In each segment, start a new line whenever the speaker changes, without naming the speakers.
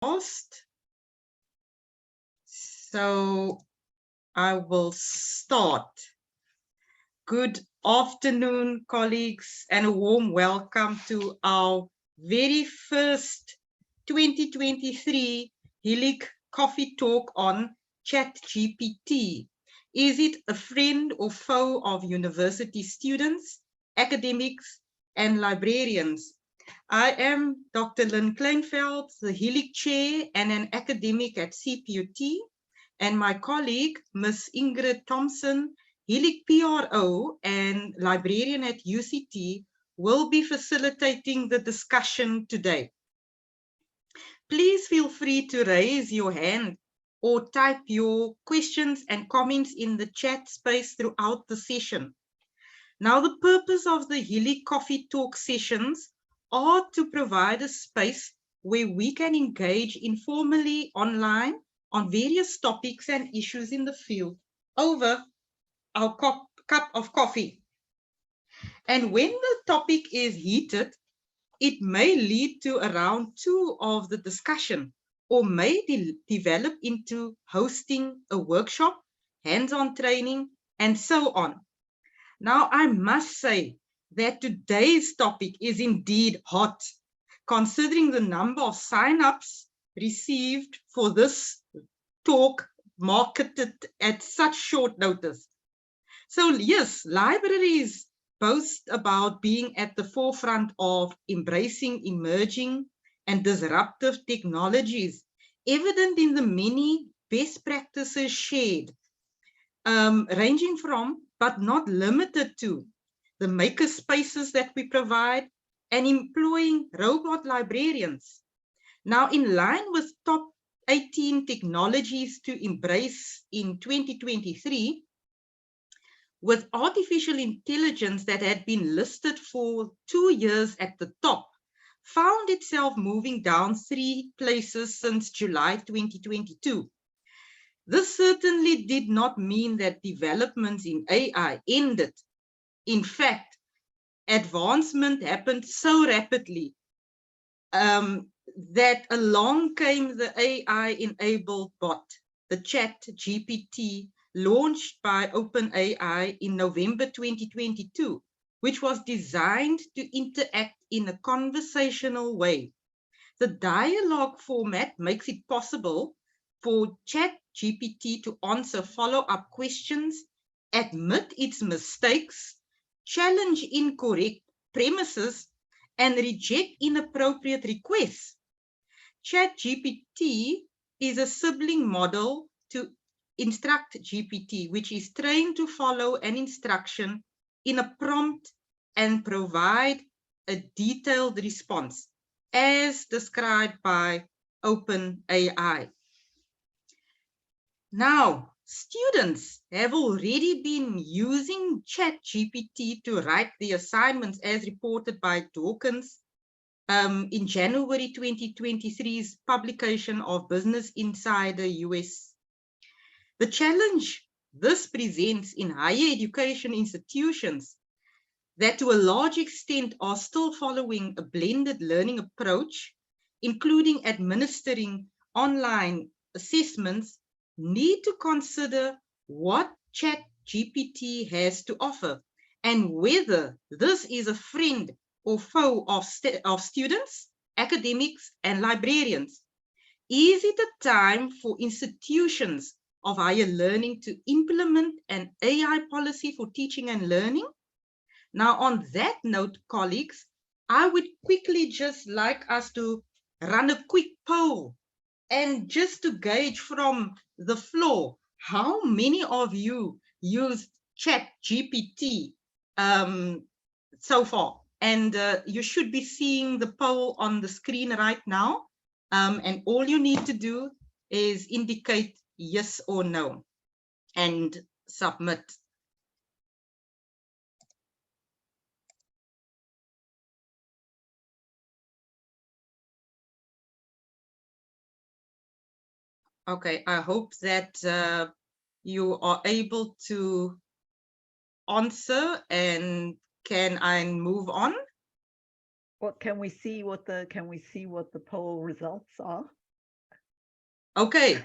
Lost. So I will start. Good afternoon, colleagues, and a warm welcome to our very first 2023 HELIG Coffee Talk on ChatGPT. Is it a friend or foe of university students, academics, and librarians? I am Dr. Lynn Kleinveld, the HELIG Chair and an academic at CPUT, and my colleague, Ms. Ingrid Thompson, HELIG PRO and librarian at UCT, will be facilitating the discussion today. Please feel free to raise your hand or type your questions and comments in the chat space throughout the session. Now, the purpose of the HELIG Coffee Talk sessions are to provide a space where we can engage informally online on various topics and issues in the field over our cup of coffee. And when the topic is heated, it may lead to a round two of the discussion or may develop into hosting a workshop, hands-on training, and so on. Now, I must say that today's topic is indeed hot, considering the number of sign-ups received for this talk marketed at such short notice. So yes, libraries boast about being at the forefront of embracing emerging and disruptive technologies, evident in the many best practices shared, ranging from, but not limited to, the maker spaces that we provide and employing robot librarians. Now, in line with top 18 technologies to embrace in 2023, with artificial intelligence that had been listed for 2 years at the top, found itself moving down 3 places since July 2022. This certainly did not mean that developments in AI ended. In fact, advancement happened so rapidly that along came the AI-enabled bot, the ChatGPT, launched by OpenAI in November 2022, which was designed to interact in a conversational way. The dialogue format makes it possible for ChatGPT to answer follow-up questions, admit its mistakes, challenge incorrect premises, and reject inappropriate requests. ChatGPT is a sibling model to Instruct GPT, which is trained to follow an instruction in a prompt and provide a detailed response, as described by OpenAI. Now, students have already been using ChatGPT to write the assignments as reported by Dawkins in January 2023's publication of Business Insider US. The challenge this presents in higher education institutions that to a large extent are still following a blended learning approach, including administering online assessments, need to consider what ChatGPT has to offer and whether this is a friend or foe of students, academics, and librarians. Is it a time for institutions of higher learning to implement an AI policy for teaching and learning? Now, on that note, colleagues, I would quickly just like us to run a quick poll and just to gauge from the floor, how many of you used ChatGPT so far? And you should be seeing the poll on the screen right now. And all you need to do is indicate yes or no and submit. Okay, I hope that you are able to answer, and can I move on?
What can we see what the poll results are?
Okay,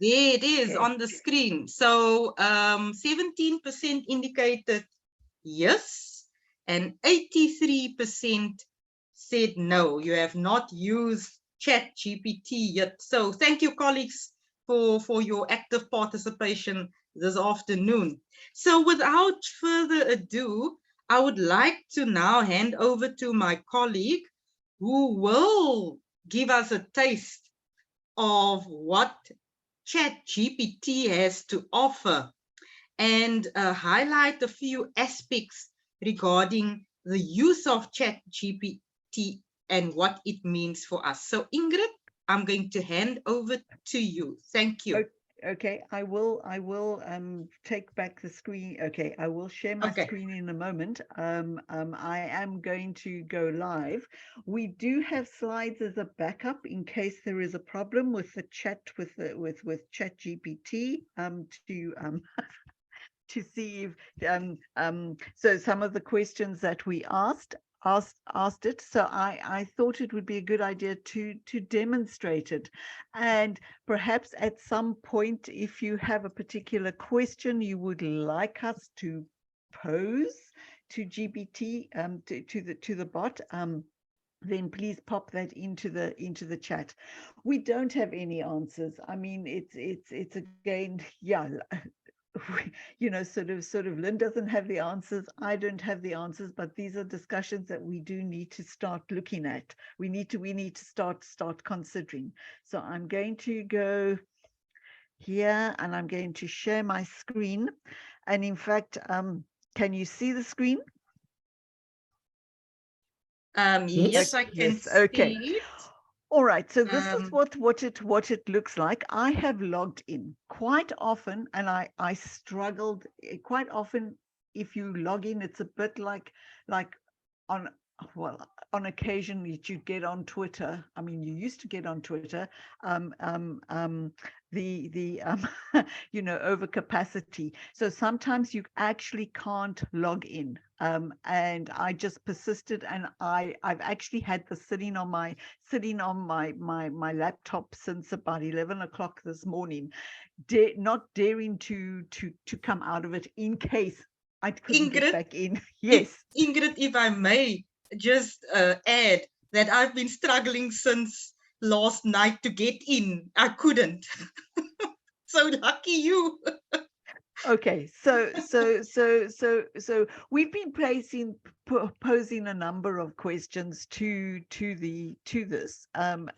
there it is
Okay.
on the screen. So 17% indicated yes, and 83% said no. You have not used ChatGPT yet. So thank you, colleagues, for your active participation this afternoon. So without further ado, I would like to now hand over to my colleague who will give us a taste of what ChatGPT has to offer and highlight a few aspects regarding the use of ChatGPT and what it means for us. So Ingrid, I'm going to hand over to you. Thank you.
Okay, I will take back the screen. Okay, I will share my
Okay.
screen in a moment. I am going to go live. We do have slides as a backup in case there is a problem with the chat with ChatGPT to see if so some of the questions that we asked it. So I thought it would be a good idea to demonstrate it, and perhaps at some point, if you have a particular question you would like us to pose to GPT, to the bot, then please pop that into the chat. We don't have any answers. I mean, it's again, yeah, sort of Lynn doesn't have the answers, I don't have the answers, but these are discussions that we do need to start looking at. We need to start considering. So I'm going to go here and I'm going to share my screen. And in fact, can you see the screen?
Yes, I can
Yes. Okay.
see it.
All right, so this is
Um,
what it looks like. I have logged in quite often, and I struggled quite often. If you log in, it's a bit like on, well, on occasion you get on Twitter. I mean, you used to get on Twitter. Um, um, um, the overcapacity. So sometimes you actually can't log in. And I just persisted, and I've actually had this sitting on my laptop since about 11 o'clock this morning, not daring to come out of it in case I couldn't get
Ingrid,
back in. Yes.
if I may just add that I've been struggling since last night to get in. I couldn't. So lucky you.
Okay, so we've been posing a number of questions to this, and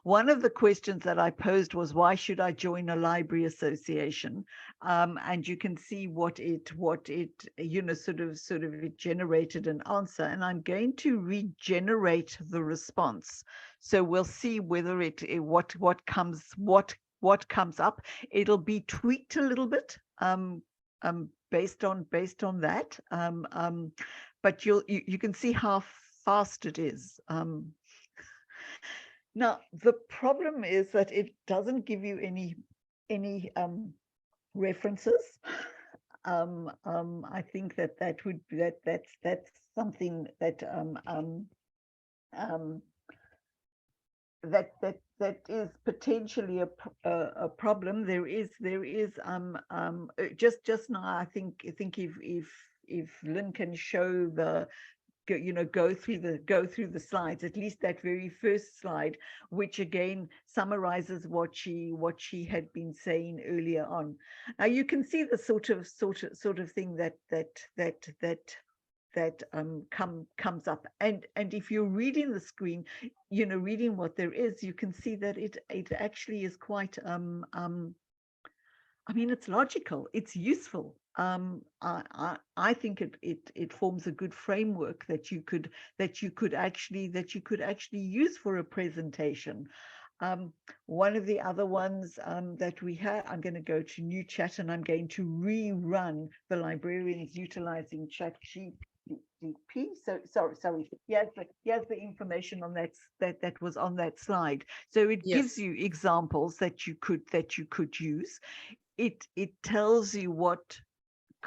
one of the questions that I posed was, why should I join a library association? And you can see what it sort of it generated an answer, and I'm going to regenerate the response. So we'll see whether what comes up. It'll be tweaked a little bit based on that, but you can see how fast it is. Now, the problem is that it doesn't give you any references. I think that would be that's something that um, that is potentially a problem. There is just now. I think if Lynn can show the go through the slides, at least that very first slide, which again summarizes what she had been saying earlier on. Now you can see the sort of thing that comes up, and if you're reading the screen, reading what there is, you can see that it actually is quite I mean, it's logical, it's useful. I think it forms a good framework that you could actually use for a presentation. One of the other ones that we have, I'm going to go to new chat, and I'm going to rerun the librarians utilizing ChatGPT. So sorry. Here's the information on that was on that slide. So it gives
Yes.
you examples that you could use. It tells you what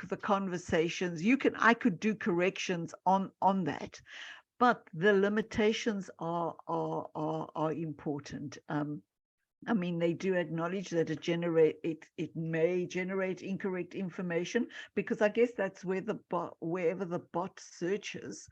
the conversations I could do corrections on that, but the limitations are important. I mean, they do acknowledge that it may generate incorrect information, because I guess that's where wherever the bot searches.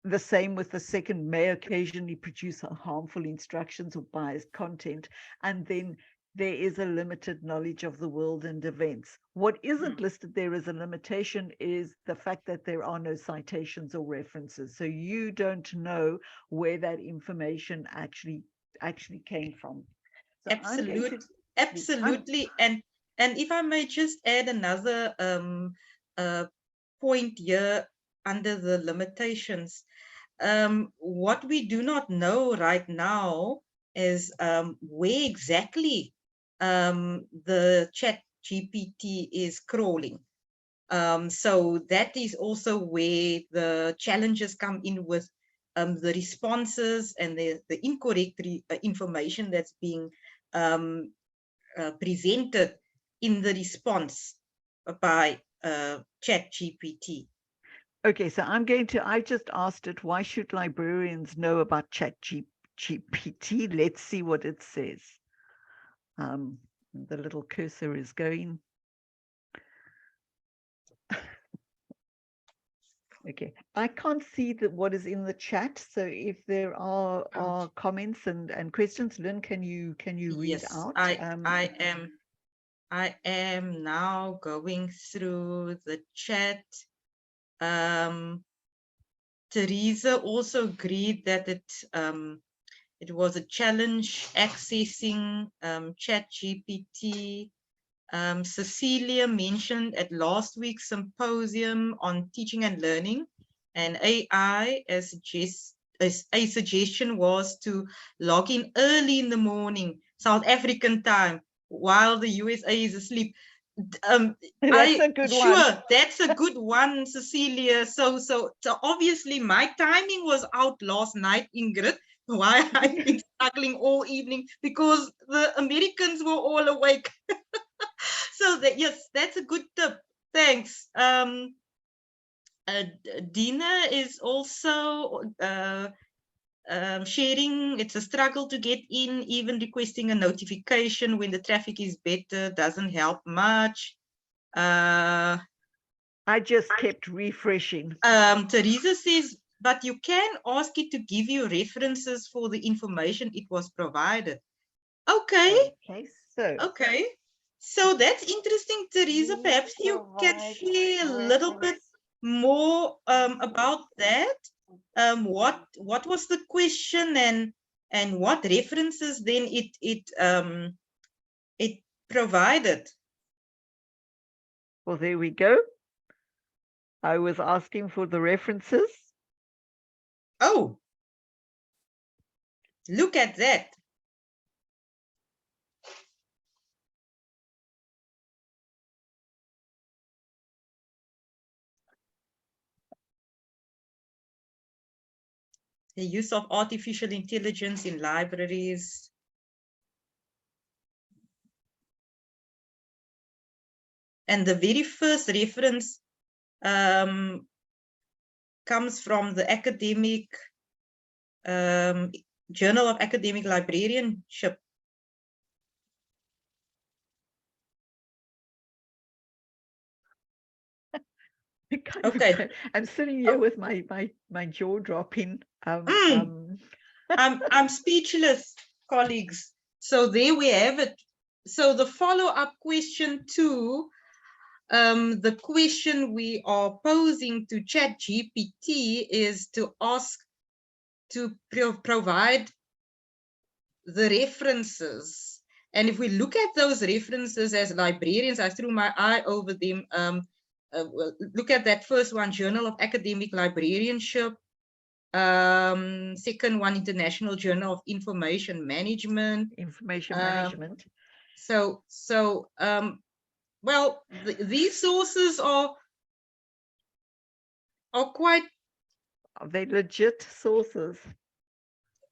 The same with the second, may occasionally produce harmful instructions or biased content, and then there is a limited knowledge of the world and events. What isn't listed there as a limitation is the fact that there are no citations or references, so you don't know where that information actually came from. So
Absolutely. And if I may just add another point here under the limitations. What we do not know right now is where exactly the ChatGPT is crawling. So that is also where the challenges come in with the responses and the incorrect information that's being presented in the response by ChatGPT.
Okay, so I just asked it, why should librarians know about ChatGPT? Let's see what it says. The little cursor is going. Okay, I can't see what is in the chat. So if there are comments and questions, Lynn, can you read out?
I am now going through the chat. Teresa also agreed that it was a challenge accessing ChatGPT. Cecilia mentioned at last week's symposium on teaching and learning and AI, as a suggestion was to log in early in the morning, South African time, while the USA is asleep.
That's a good one.
That's a good one, Cecilia. So obviously my timing was out last night, Ingrid. Why I've been struggling all evening because the Americans were all awake. So yes, that's a good tip. Thanks. Dina is also sharing. It's a struggle to get in. Even requesting a notification when the traffic is better doesn't help much.
I just kept refreshing.
Teresa says, but you can ask it to give you references for the information it was provided. Okay. Okay. So that's interesting, Teresa. Perhaps you can share a little bit more about that. What was the question and what references then it provided?
Well, there we go. I was asking for the references.
Oh, look at that. The use of artificial intelligence in libraries. And the very first reference comes from the academic Journal of Academic Librarianship. Okay.
I'm sitting here with my jaw dropping.
I'm speechless, colleagues. So there we have it. So the follow-up question to the question we are posing to ChatGPT is to ask to provide the references. And if we look at those references as librarians, I threw my eye over them. Look at that first one, Journal of Academic Librarianship. Second one, International Journal of Information Management. Well, these sources are quite.
Are they legit sources?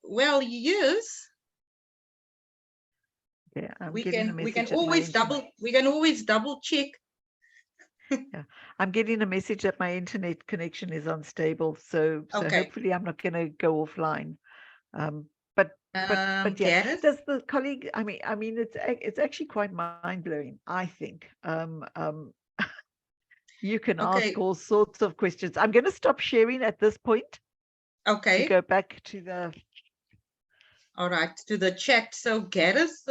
Well, yes.
Yeah,
we can always double check.
Yeah, I'm getting a message that my internet connection is unstable, so hopefully I'm not going to go offline. but yeah,
Gareth?
does the colleague? I mean, it's actually quite mind blowing. I think. You can ask
Okay,
all sorts of questions. I'm going to stop sharing at this point to
okay.
go back to the.
All right, to the chat. So Gareth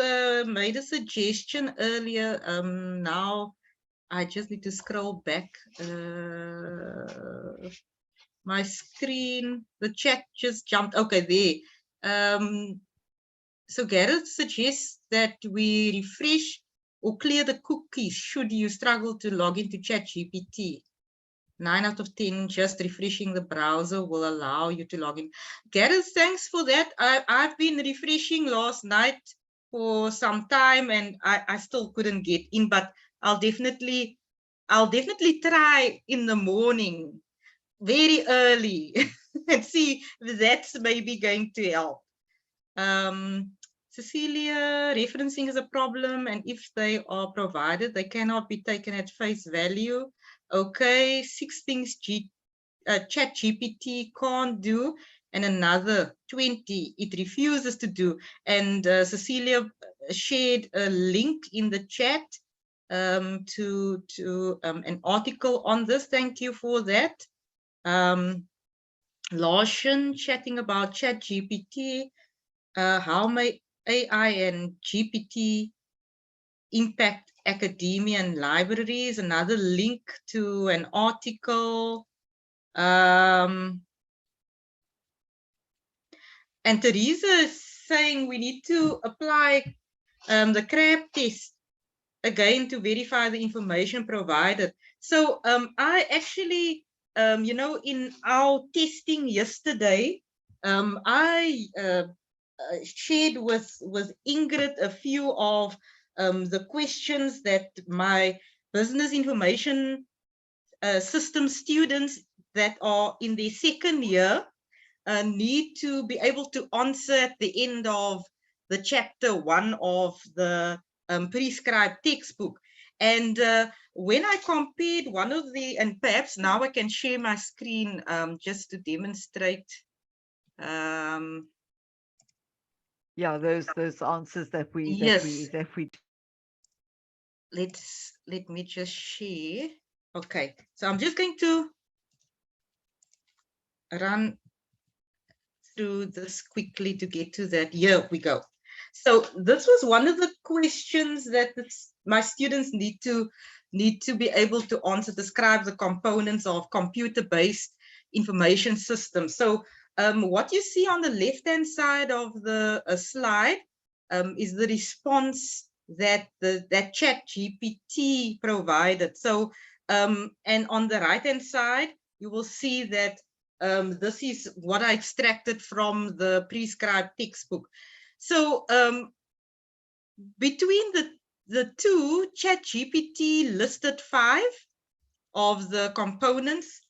made a suggestion earlier. Now I just need to scroll back. My screen, the chat just jumped. Okay, there. So Gareth suggests that we refresh or clear the cookies should you struggle to log into ChatGPT. 9 out of 10, just refreshing the browser will allow you to log in. Gareth, thanks for that. I've been refreshing last night for some time and I still couldn't get in, but I'll definitely try in the morning, very early, and see if that's maybe going to help. Cecilia, referencing is a problem, and if they are provided, they cannot be taken at face value. Okay, 6 things ChatGPT can't do, and another 20 it refuses to do. And Cecilia shared a link in the chat to an article on this. Thank you for that. Larson chatting about ChatGPT. How may AI and GPT impact academia and libraries? Another link to an article. And Teresa is saying we need to apply the CRAB test again to verify the information provided. So I actually, in our testing yesterday, I shared with Ingrid a few of the questions that my business information system students that are in their second year need to be able to answer at the end of the chapter 1 of the prescribed textbook. And when I compared one of the, and perhaps now I can share my screen just to demonstrate.
Yeah, those answers that we
Yes. Let me just share. Okay, so I'm just going to run through this quickly to get to that. Here we go. So this was one of the questions that my students need to be able to answer. Describe the components of computer-based information systems. So what you see on the left-hand side of the slide is the response that that ChatGPT provided. So and on the right-hand side, you will see that this is what I extracted from the prescribed textbook. So between the two, ChatGPT listed 5 of the components,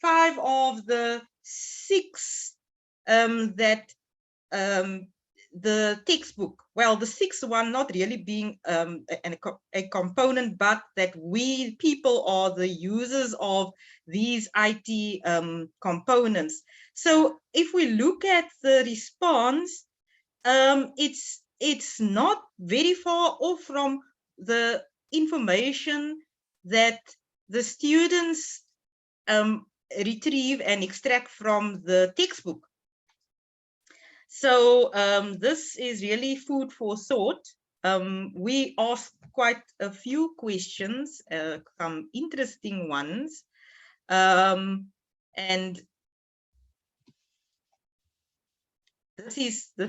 5 of the 6 that the textbook, well, the 6th one not really being a component, but that we people are the users of these IT components. So if we look at the response, it's not very far off from the information that the students retrieve and extract from the textbook. So this is really food for thought. We asked quite a few questions, some interesting ones. And this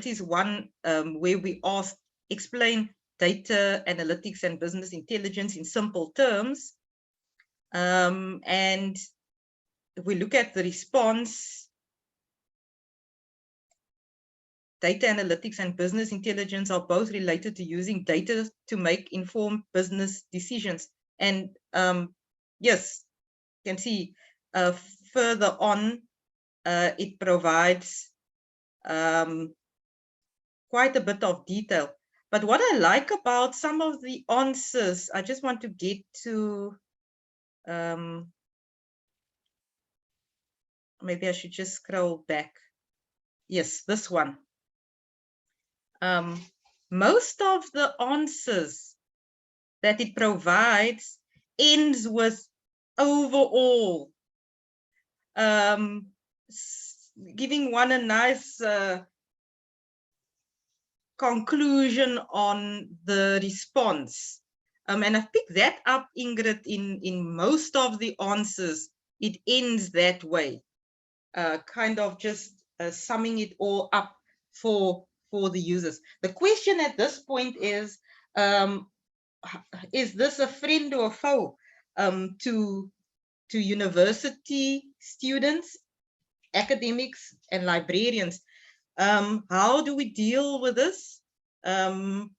is one where we asked, explain data analytics and business intelligence in simple terms. And if we look at the response, data analytics and business intelligence are both related to using data to make informed business decisions. And yes, you can see further on, it provides quite a bit of detail. But what I like about some of the answers, I just want to get to, maybe I should just scroll back. Yes, this one. most of the answers that it provides ends with overall, giving one a nice conclusion on the response. And I've picked that up, Ingrid, in most of the answers. It ends that way, kind of just summing it all up for the users. The question at this point is this a friend or a foe to university students, academics, and librarians? How do we deal with this? The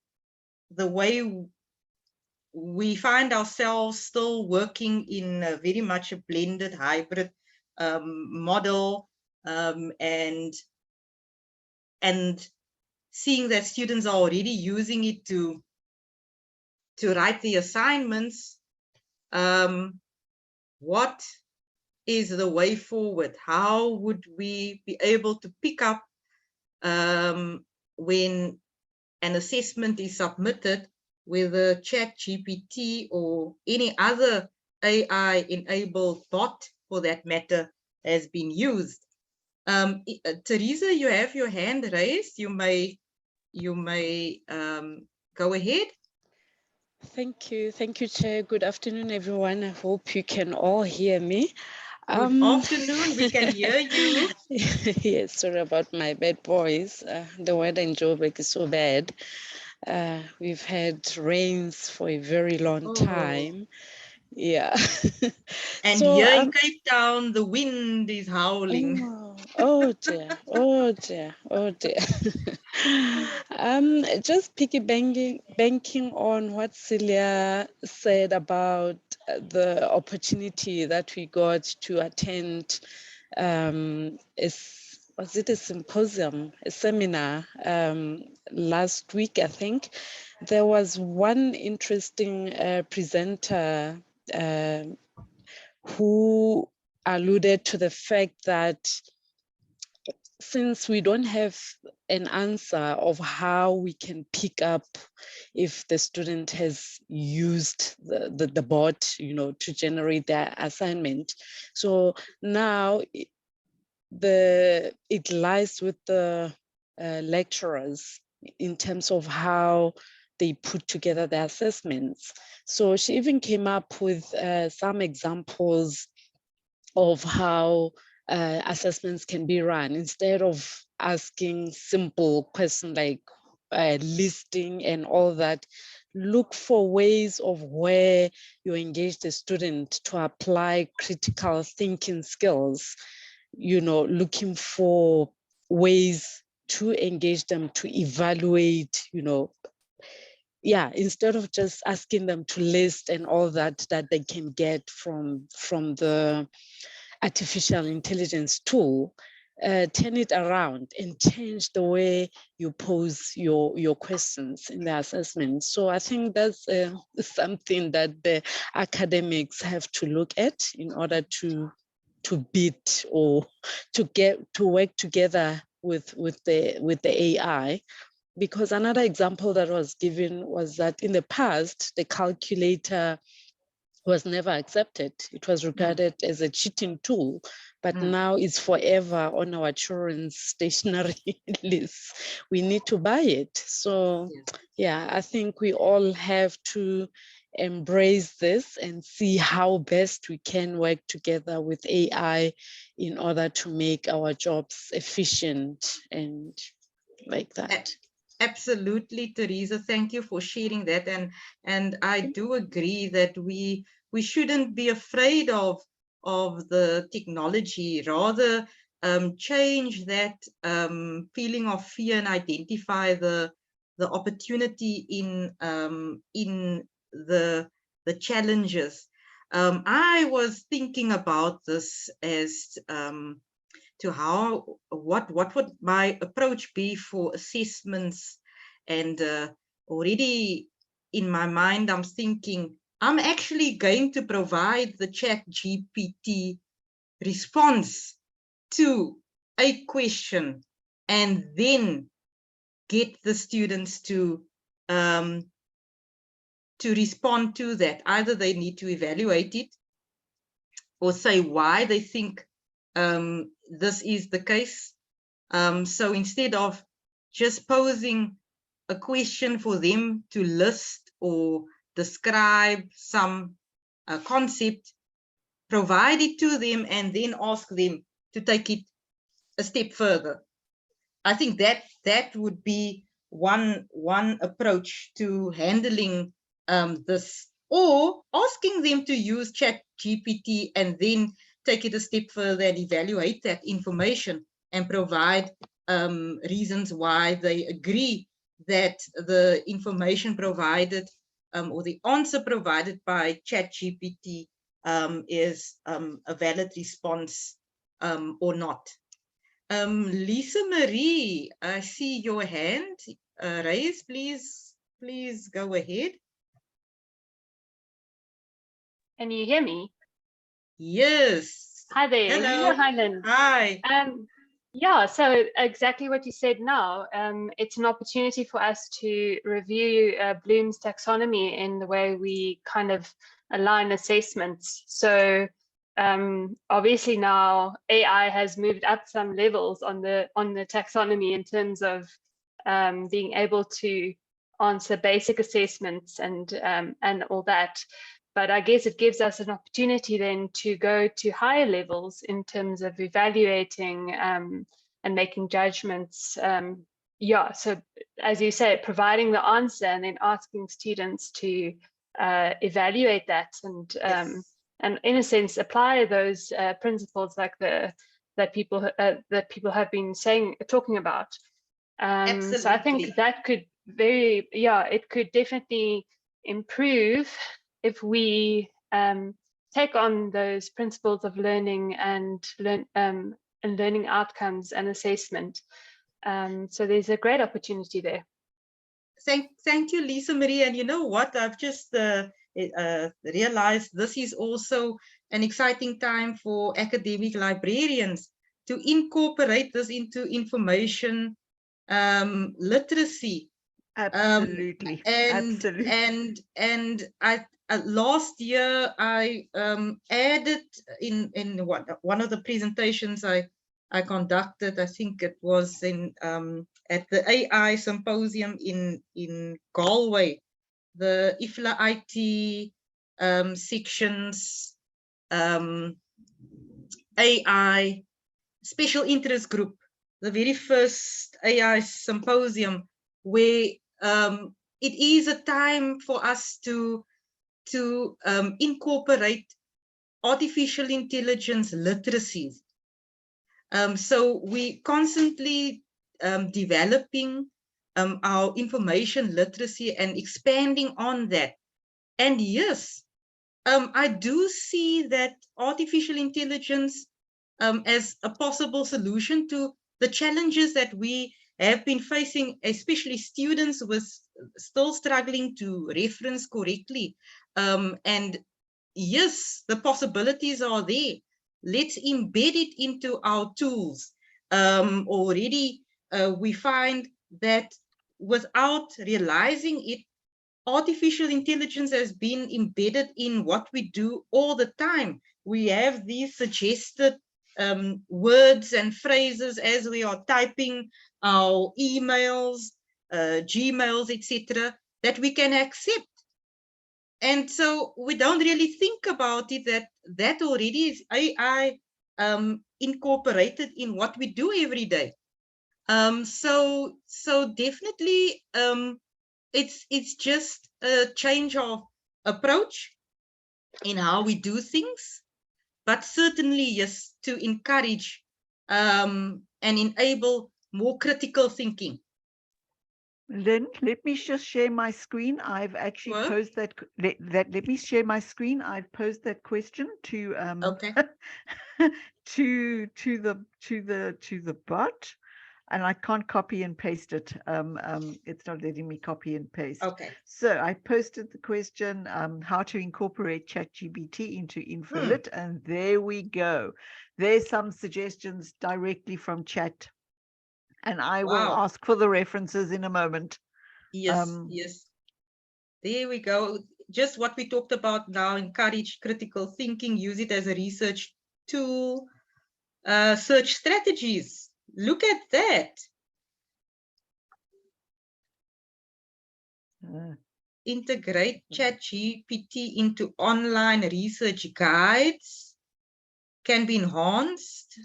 way we find ourselves still working in a very much a blended hybrid model, and seeing that students are already using it to write the assignments. What is the way forward? How would we be able to pick up when an assessment is submitted, whether ChatGPT or any other AI-enabled bot, for that matter, has been used? Teresa, you have your hand raised. You may go ahead.
Thank you, Chair. Good afternoon, everyone. I hope you can all hear me.
Good afternoon, we can hear you.
Yes, sorry about my bad voice. The weather in Joburg is so bad. We've had rains for a very long time. Yeah.
And
so,
here in Cape Town, the wind is howling.
Oh dear, oh dear, oh dear. Just banking on what Celia said about the opportunity that we got to attend was it a symposium, a seminar last week, I think. There was one interesting presenter who alluded to the fact that since we don't have an answer of how we can pick up if the student has used the bot, you know, to generate their assignment. So now it lies with the lecturers in terms of how they put together their assessments. So she even came up with some examples of how assessments can be run. Instead of asking simple questions like listing and all that, look for ways of where you engage the student to apply critical thinking skills, you know, looking for ways to engage them, to evaluate, you know, yeah, instead of just asking them to list and all that they can get from the artificial intelligence tool, turn it around and change the way you pose your questions in the assessment. So I think that's something that the academics have to look at in order to beat or to work together with the AI. Because another example that was given was that in the past, the calculator was never accepted. It was regarded as a cheating tool, but now it's forever on our children's stationery list. We need to buy it. So yeah, I think we all have to embrace this and see how best we can work together with AI in order to make our jobs efficient and like that.
Absolutely, Teresa. Thank you for sharing that. And I do agree that we shouldn't be afraid of the technology. Rather, change that feeling of fear and identify the opportunity in the challenges. I was thinking about this as to what would my approach be for assessments, and already in my mind I'm thinking I'm actually going to provide the ChatGPT response to a question and then get the students to respond to that. Either they need to evaluate it or say why they think this is the case. So instead of just posing a question for them to list or describe some concept, provide it to them and then ask them to take it a step further. I think that would be one approach to handling this, or asking them to use ChatGPT and then take it a step further and evaluate that information and provide reasons why they agree that the information provided or the answer provided by ChatGPT is a valid response or not. Lisa Marie, I see your hand raised. Please go ahead.
Can you hear me?
Yes.
Hi there.
Hello.
Hi, Lynn.
Hi.
Yeah, so exactly what you said now. It's an opportunity for us to review Bloom's taxonomy in the way we kind of align assessments. So obviously now AI has moved up some levels on the taxonomy in terms of being able to answer basic assessments and all that. But I guess it gives us an opportunity then to go to higher levels in terms of evaluating and making judgments. Yeah, so as you say, providing the answer and then asking students to evaluate that and
Yes.
and in a sense apply those principles like that people have been talking about. So I think that could it could definitely improve if we take on those principles of learning and learning outcomes and assessment. So there's a great opportunity there.
Thank you, Lisa Marie. And you know what? I've just realized this is also an exciting time for academic librarians to incorporate this into information literacy.
Absolutely. Absolutely.
And I last year I added in one of the presentations I conducted. I think it was in at the AI symposium in Galway, the IFLA IT sections, AI special interest group, the very first AI symposium, where it is a time for us to incorporate artificial intelligence literacies. So we constantly developing our information literacy and expanding on that. And yes, I do see that artificial intelligence as a possible solution to the challenges that we have been facing, especially students with still struggling to reference correctly. And yes, the possibilities are there. Let's embed it into our tools. Already we find that without realizing it, artificial intelligence has been embedded in what we do all the time. We have these suggested words and phrases as we are typing our emails, Gmails, etc., that we can accept. And so we don't really think about it that already is AI incorporated in what we do every day. So definitely it's just a change of approach in how we do things, but certainly yes, to encourage and enable more critical thinking.
Lynn, let me just share my screen. I've actually
Sure.
posed that. Let me share my screen. I've posed that question to
Okay.
to the bot, and I can't copy and paste it. It's not letting me copy and paste.
Okay.
So I posted the question, how to incorporate ChatGPT into InfoLit, and there we go. There's some suggestions directly from Chat And I will
Wow.
ask for the references in a moment.
Yes, yes. There we go. Just what we talked about now, encourage critical thinking, use it as a research tool, search strategies. Look at that. Integrate ChatGPT into online research guides, can be enhanced.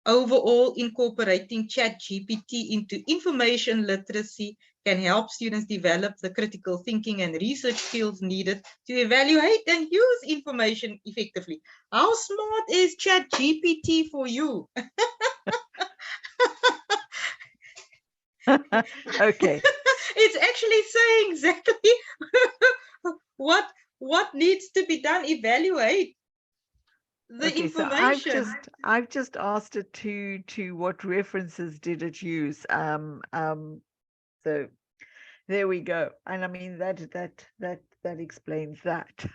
Overall, incorporating ChatGPT into information literacy can help students develop the critical thinking and research skills needed to evaluate and use information effectively. How smart is ChatGPT for you?
Okay.
It's actually saying exactly what needs to be done. Evaluate the
Okay, so
information.
I've just asked it to what references did it use. So there we go. And I mean that explains that.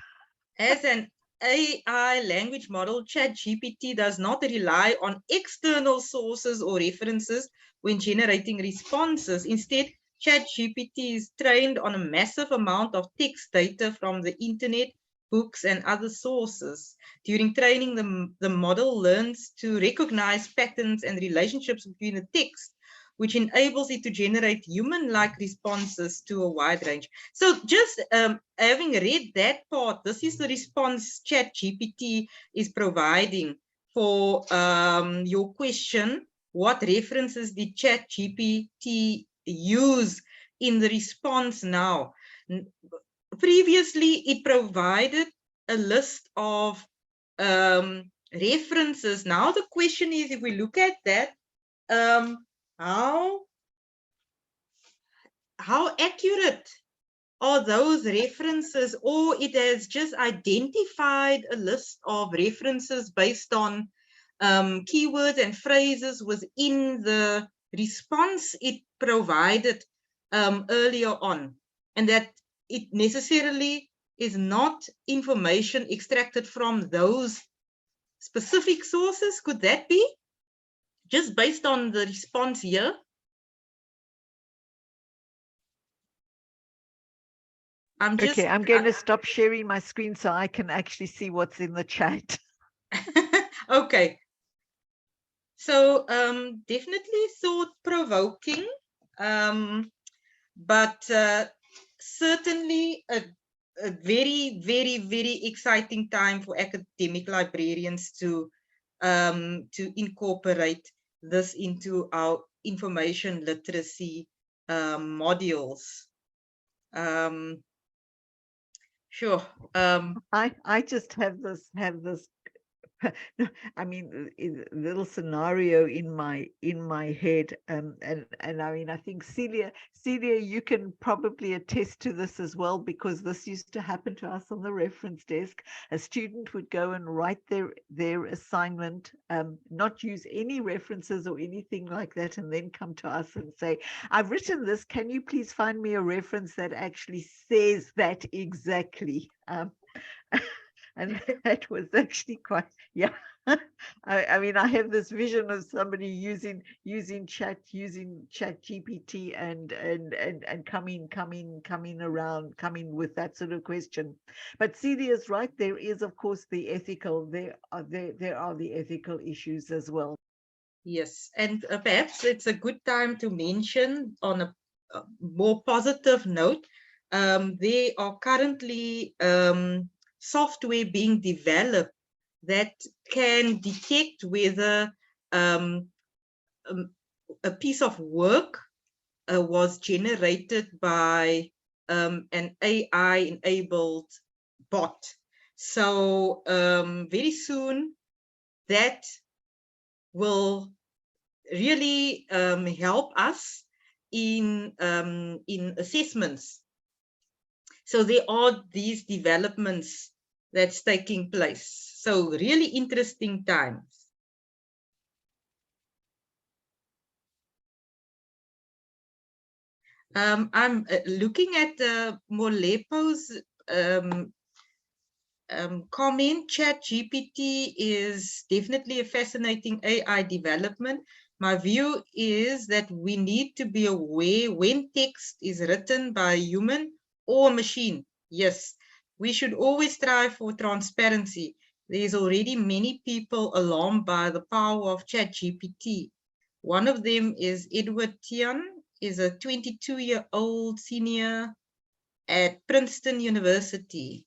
As an AI language model, ChatGPT does not rely on external sources or references when generating responses. Instead, ChatGPT is trained on a massive amount of text data from the internet, books, and other sources. During training, the model learns to recognize patterns and relationships between the text, which enables it to generate human-like responses to a wide range. So just having read that part, this is the response ChatGPT is providing for your question. What references did ChatGPT use in the response now? Previously, it provided a list of references. Now the question is, if we look at that, how accurate are those references, or it has just identified a list of references based on keywords and phrases within the response it provided earlier on, and that it necessarily is not information extracted from those specific sources? Could that be just based on the response here? I'm
going to stop sharing my screen so I can actually see what's in the chat.
Okay. So definitely thought-provoking, but certainly a very, very, very exciting time for academic librarians to incorporate this into our information literacy modules. Sure.
I just have this I mean, little scenario in my head, and I mean, I think Celia, you can probably attest to this as well, because this used to happen to us on the reference desk. A student would go and write their assignment, not use any references or anything like that, and then come to us and say, "I've written this. Can you please find me a reference that actually says that exactly?" And that was actually quite, yeah. I mean, I have this vision of somebody using ChatGPT and coming with that sort of question. But Celia is right. There is, of course, the ethical. There are the ethical issues as well.
Yes, and perhaps it's a good time to mention on a more positive note, there are currently software being developed that can detect whether a piece of work was generated by an AI-enabled bot. So very soon that will really help us in assessments. So there are these developments that's taking place. So really interesting times. I'm looking at Molepo's comment. ChatGPT is definitely a fascinating AI development. My view is that we need to be aware when text is written by a human or a machine. Yes, we should always strive for transparency. There's already many people alarmed by the power of ChatGPT. One of them is Edward Tian, is a 22-year-old senior at Princeton University.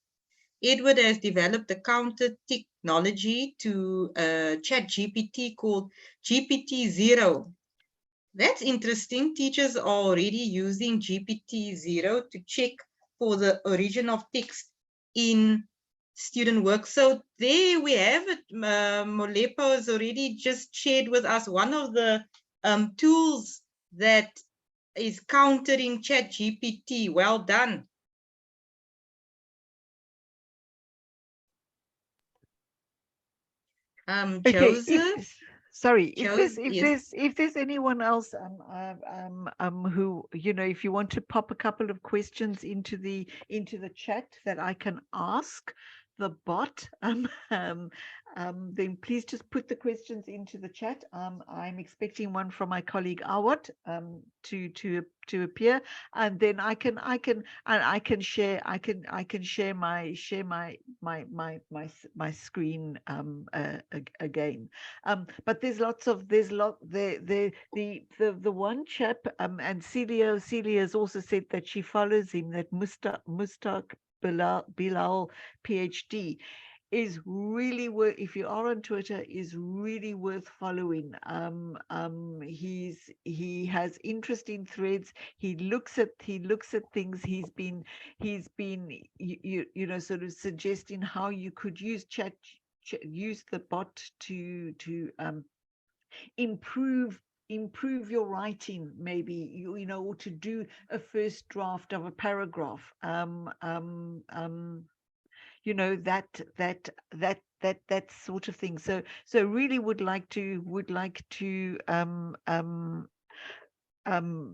Edward has developed a counter technology to ChatGPT called GPT-0. That's interesting. Teachers are already using GPT-0 to check for the origin of text in student work. So there we have it. Molepo has already just shared with us one of the tools that is countering ChatGPT. Well done.
Okay,
Joseph.
sorry,
Yes.
if there's anyone else who, you know, if you want to pop a couple of questions into the chat that I can ask the bot, then please just put the questions into the chat. I'm expecting one from my colleague Awat to appear, and then I can share my screen again. But there's the one chap, and Celia has also said that she follows him, that Mustaq Bilal PhD is really worth, if you are on Twitter, is really worth following. He has interesting threads. He looks at things. He's been you know, sort of suggesting how you could use use the bot to improve your writing, maybe, you know, or to do a first draft of a paragraph. You know, that sort of thing. So really would like to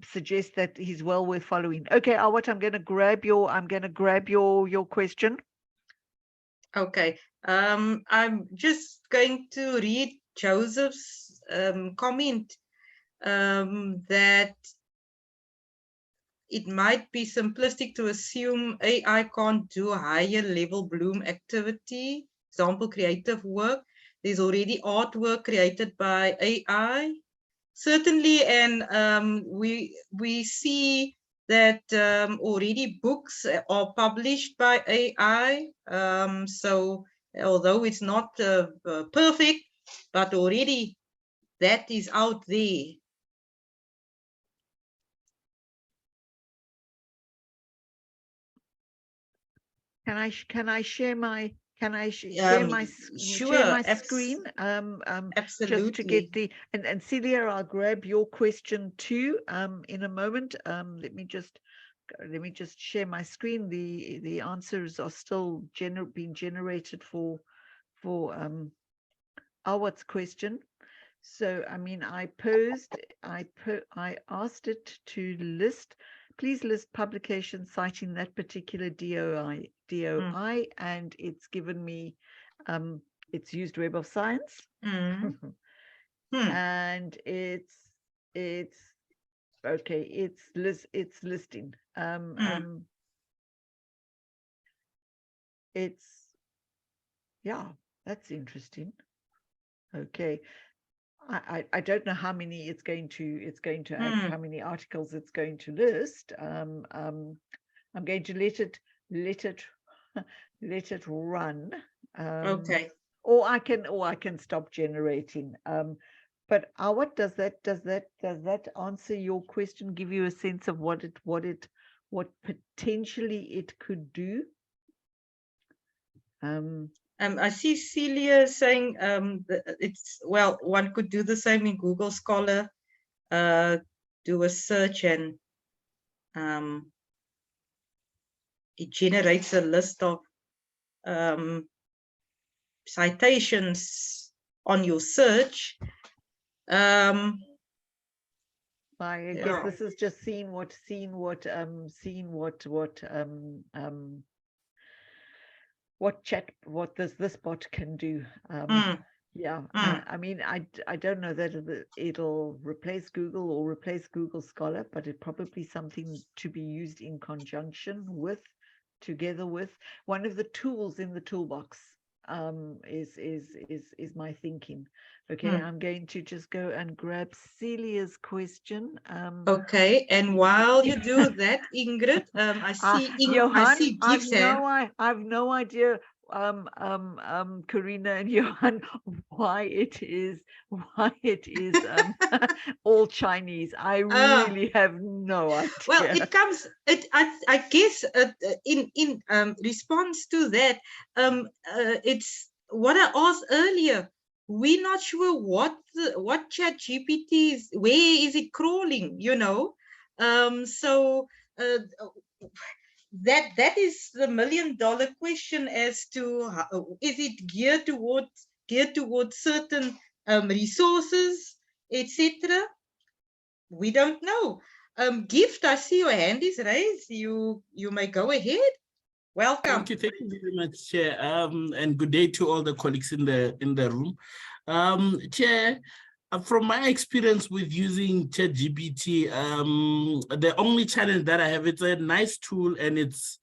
suggest that he's well worth following. Okay, Awat, I'm going to grab your question.
Okay. I'm just going to read Joseph's comment that it might be simplistic to assume AI can't do higher level Bloom activity, example, creative work. There's already artwork created by AI. Certainly, and we see that already books are published by AI. So although it's not perfect, but already that is out there.
Can I share my
Sure,
screen?
Absolutely.
Just to get the, and Celia, I'll grab your question too in a moment. Let me just share my screen. The answers are still being generated for Awat's question. So I mean, I asked it to list, please list publications citing that particular DOI, and it's given me, it's used Web of Science, and it's okay, it's listing. It's, yeah, that's interesting. Okay. I don't know how many it's going to add, how many articles it's going to list. I'm going to let it run.
Okay.
Or I can stop generating. But what does that answer your question? Give you a sense of what potentially it could do?
I see Celia saying it's, well, one could do the same in Google Scholar, do a search and it generates a list of citations on your search.
I guess this is just seeing what what this bot can do. Yeah, I mean, I don't know that it'll replace Google or replace Google Scholar, but it's probably something to be used in conjunction with, together with one of the tools in the toolbox. Is my thinking. Okay, I'm going to just go and grab Celia's question.
Okay, and while you do that, Ingrid, I see
Johan,
Gibbs here.
I've no idea, Karina and Johan, why it is all Chinese. I really have no idea.
Well, it comes. I guess in response to that, it's what I asked earlier. We're not sure what ChatGPT is. Where is it crawling? You know, so. That is the $1 million question as to how, is it geared towards certain resources, etc. We don't know. Gift, I see your hand is raised. You may go ahead. Welcome.
Thank you very much, Chair. And good day to all the colleagues in the room. Chair, from my experience with using ChatGPT, the only challenge that I have, it's a nice tool and it's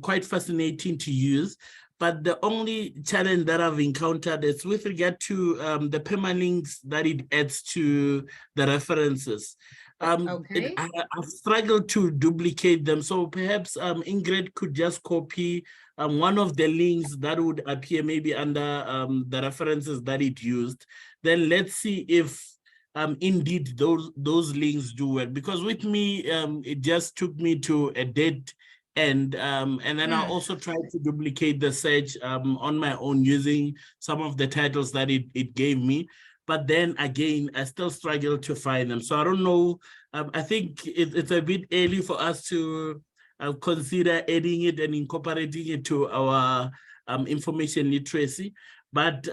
quite fascinating to use. But the only challenge that I've encountered is with regard to the permalinks that it adds to the references.
Okay.
I've struggled to duplicate them. So perhaps Ingrid could just copy one of the links that would appear maybe under the references that it used. Then let's see if indeed those links do well. Because with me, it just took me to a dead end. And then I also tried to duplicate the search on my own using some of the titles that it gave me. But then again, I still struggle to find them. So I don't know. I think it's a bit early for us to consider adding it and incorporating it to our information literacy. But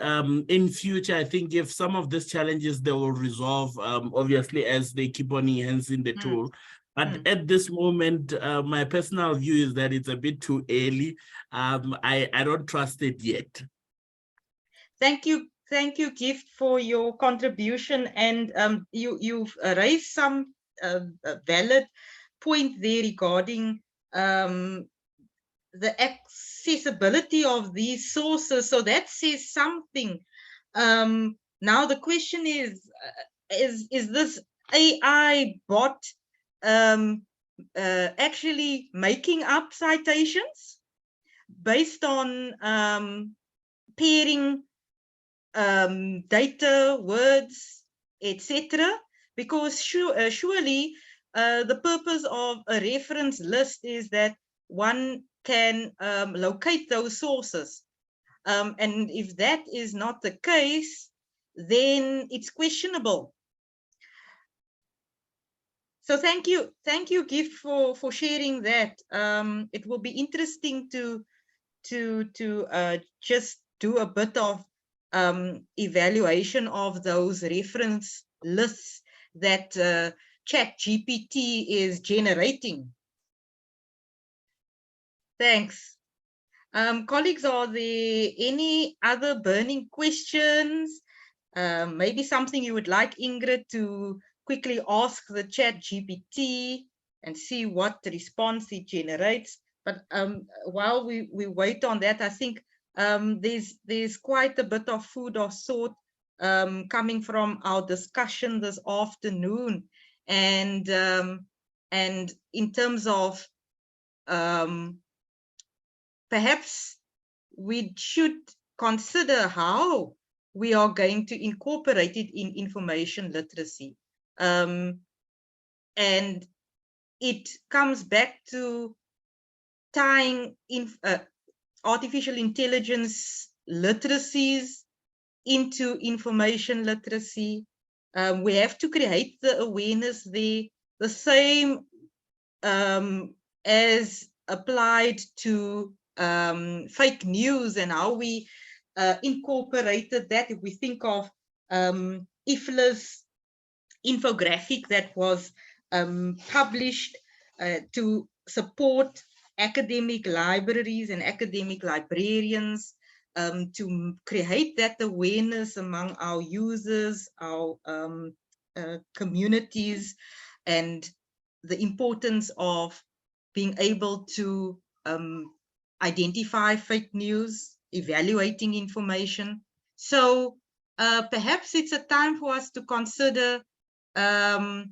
in future, I think if some of these challenges, they will resolve, obviously, as they keep on enhancing the tool. But at this moment, my personal view is that it's a bit too early. I don't trust it yet.
Thank you, Gift, for your contribution. And you've raised some valid point there regarding the accessibility of these sources. So that says something. Now the question is this AI bot actually making up citations based on pairing data, words, etc.? Because surely the purpose of a reference list is that one can locate those sources. And if that is not the case, then it's questionable. So thank you, Gift, for sharing that. It will be interesting to just do a bit of evaluation of those reference lists that ChatGPT is generating. Thanks. Colleagues, are there any other burning questions? Maybe something you would like Ingrid to quickly ask the ChatGPT and see what response it generates. But while we wait on that, I think there's quite a bit of food of thought coming from our discussion this afternoon, and in terms of perhaps we should consider how we are going to incorporate it in information literacy. And it comes back to tying in artificial intelligence literacies into information literacy. We have to create the awareness there, the same as applied to fake news and how we incorporated that. If we think of IFLA's infographic that was published to support academic libraries and academic librarians to create that awareness among our users, our communities, and the importance of being able to identify fake news, evaluating information. So perhaps it's a time for us to consider the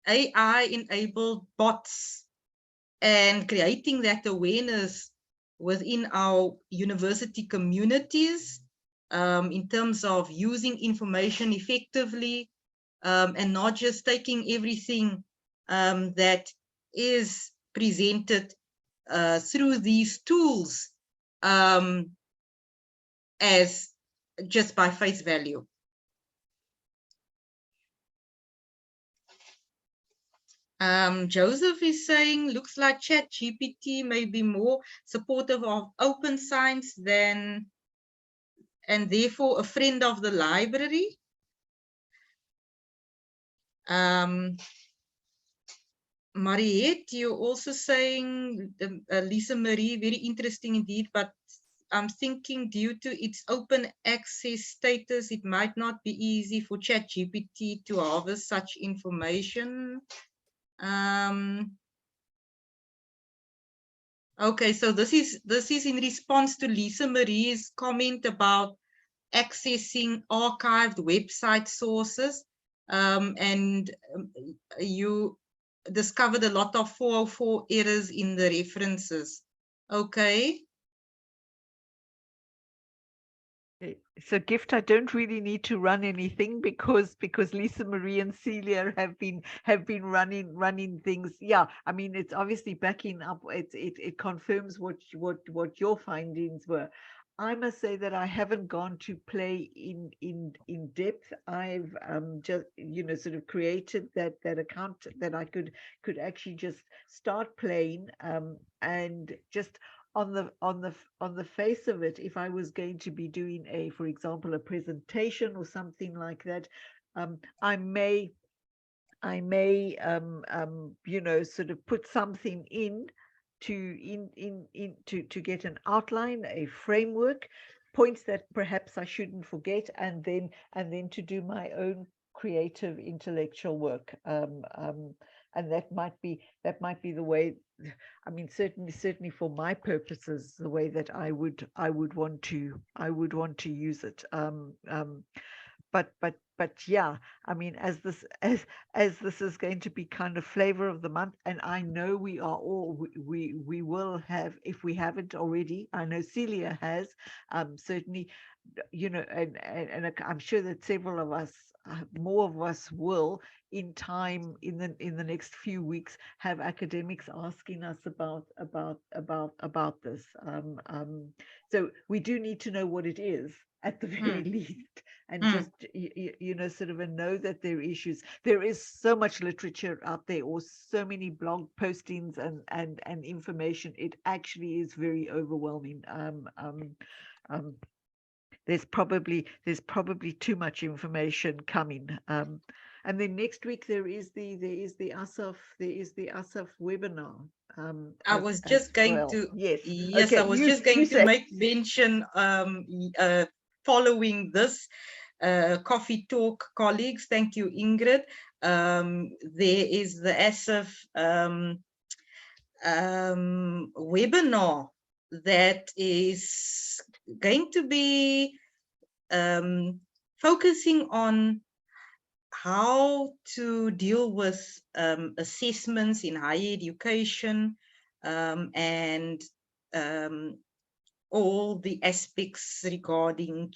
AI-enabled bots and creating that awareness within our university communities in terms of using information effectively and not just taking everything that is presented through these tools as just by face value. Joseph is saying, looks like ChatGPT may be more supportive of open science than, and therefore a friend of the library. Mariette, you're also saying, Lisa Marie, very interesting indeed, but I'm thinking due to its open access status, it might not be easy for ChatGPT to harvest such information. Okay, so this is in response to Lisa Marie's comment about accessing archived website sources, and you discovered a lot of 404 errors in the references. Okay.
So Gift, I don't really need to run anything because Lisa Marie and Celia have been running things. Yeah, I mean it's obviously backing up. It confirms what your findings were. I must say that I haven't gone to play in depth. I've just sort of created that account that I could actually just start playing and just on the face of it, if I was going to be doing for example, a presentation or something like that, I may sort of put something in to get an outline, a framework, points that perhaps I shouldn't forget, and then to do my own creative intellectual work. And that might be the way. I mean, certainly for my purposes, the way that I would want to use it. But yeah, I mean, as this is going to be kind of flavor of the month, and I know we will have, if we haven't already, I know Celia has, certainly, and I'm sure that several of us, more of us will in time in the next few weeks have academics asking us about this. So we do need to know what it is at the very least, and just sort of know that there are issues. There is so much literature out there, or so many blog postings and information. It actually is very overwhelming. There's probably too much information coming. And then next week there is the ASAF webinar.
I was just going to
yes.
I was just going to make mention following this coffee talk, colleagues. Thank you, Ingrid. There is the ASAF webinar that is going to be focusing on how to deal with assessments in higher education and all the aspects regarding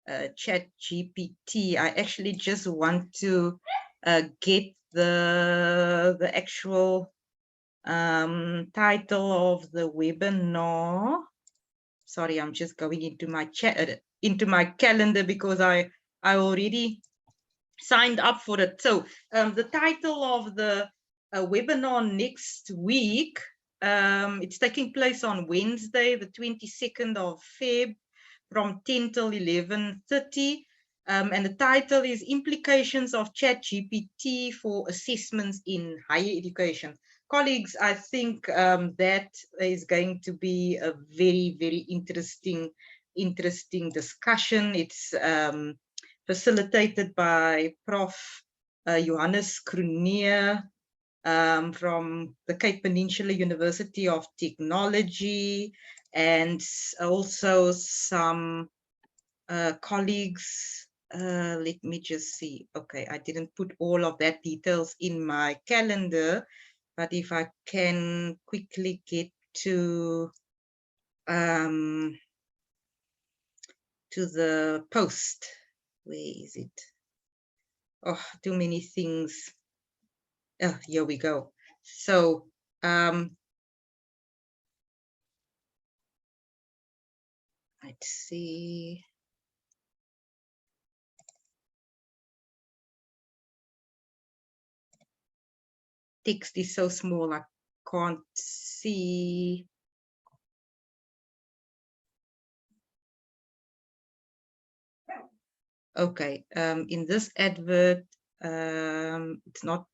ChatGPT. I actually just want to get the actual title of the webinar. Sorry, I'm just going into my calendar because I already signed up for it. So the title of the webinar next week, it's taking place on Wednesday, the 22nd of Feb, from 10 till 11:30. And the title is Implications of ChatGPT for Assessments in Higher Education. Colleagues, I think that is going to be a very, very interesting discussion. It's facilitated by Prof. Johannes Kroenier from the Cape Peninsula University of Technology, and also some colleagues. Let me just see. Okay, I didn't put all of that details in my calendar, but if I can quickly get to the post. Where is it? Oh, too many things. Oh, here we go. So let's see. Text is so small, I can't see. Okay, in this advert, it's not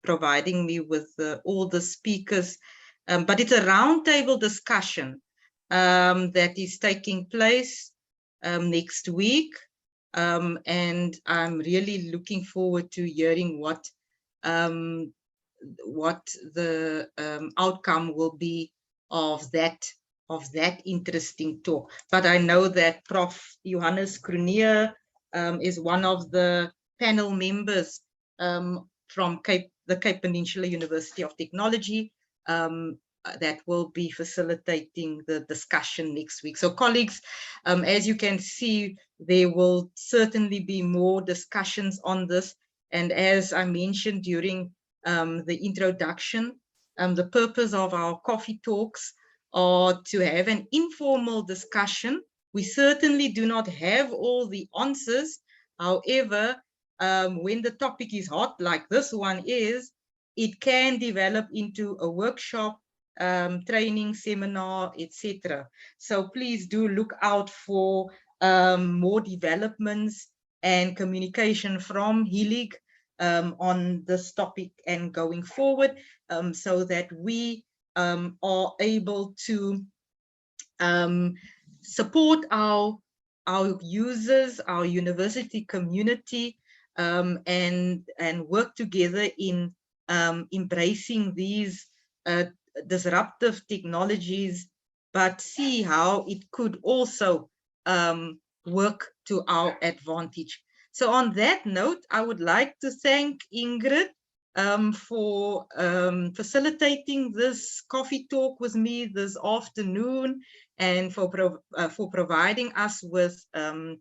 providing me with all the speakers, but it's a roundtable discussion that is taking place next week. And I'm really looking forward to hearing what the outcome will be of that interesting talk. But I know that Prof. Johannes Kroenier is one of the panel members from the Cape Peninsula University of Technology that will be facilitating the discussion next week. So colleagues, as you can see, there will certainly be more discussions on this. And as I mentioned during the introduction, the purpose of our coffee talks are to have an informal discussion. We certainly do not have all the answers. However, when the topic is hot, like this one is, it can develop into a workshop, training, seminar, etc. So please do look out for more developments and communication from HELIG on this topic and going forward, so that we are able to support our users, our university community, and work together in embracing these disruptive technologies, but see how it could also work to our advantage. So on that note, I would like to thank Ingrid for facilitating this coffee talk with me this afternoon, and for providing us with a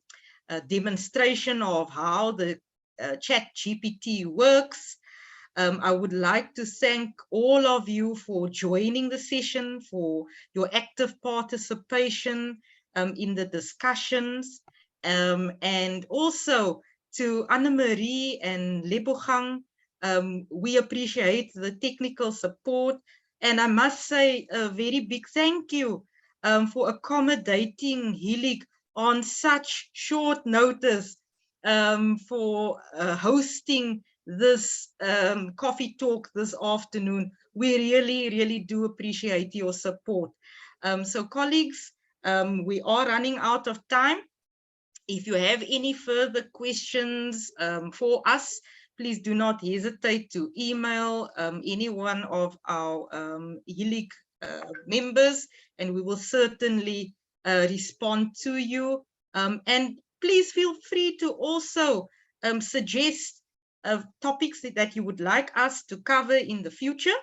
demonstration of how the ChatGPT works. I would like to thank all of you for joining the session, for your active participation in the discussions, and also to Anne-Marie and Lebogang. We appreciate the technical support, and I must say a very big thank you for accommodating HELIG on such short notice, for hosting this coffee talk this afternoon. We really, really do appreciate your support. So colleagues, we are running out of time. If you have any further questions for us, please do not hesitate to email any one of our HELIG members, and we will certainly respond to you. And please feel free to also suggest topics that you would like us to cover in the future.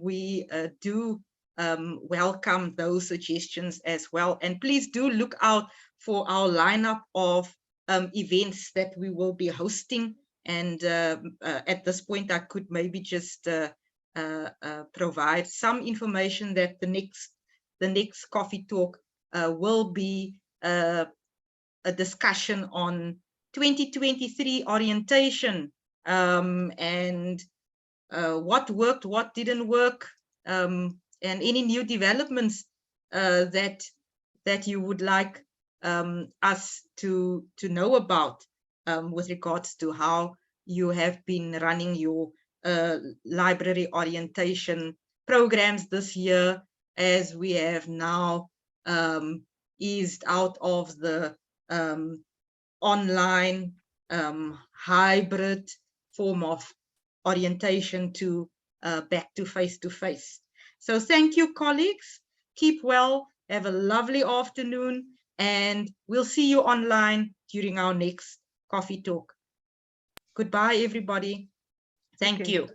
We do welcome those suggestions as well. And please do look out for our lineup of events that we will be hosting. And at this point, I could maybe just provide some information that the next coffee talk will be a discussion on 2023 orientation, and what worked, what didn't work, and any new developments that you would like us to know about with regards to how you have been running your library orientation programs this year, as we have now eased out of the online hybrid form of orientation to back to face-to-face. So thank you, colleagues. Keep well, have a lovely afternoon, and we'll see you online during our next coffee talk. Goodbye, everybody. Thank
Okay.
you.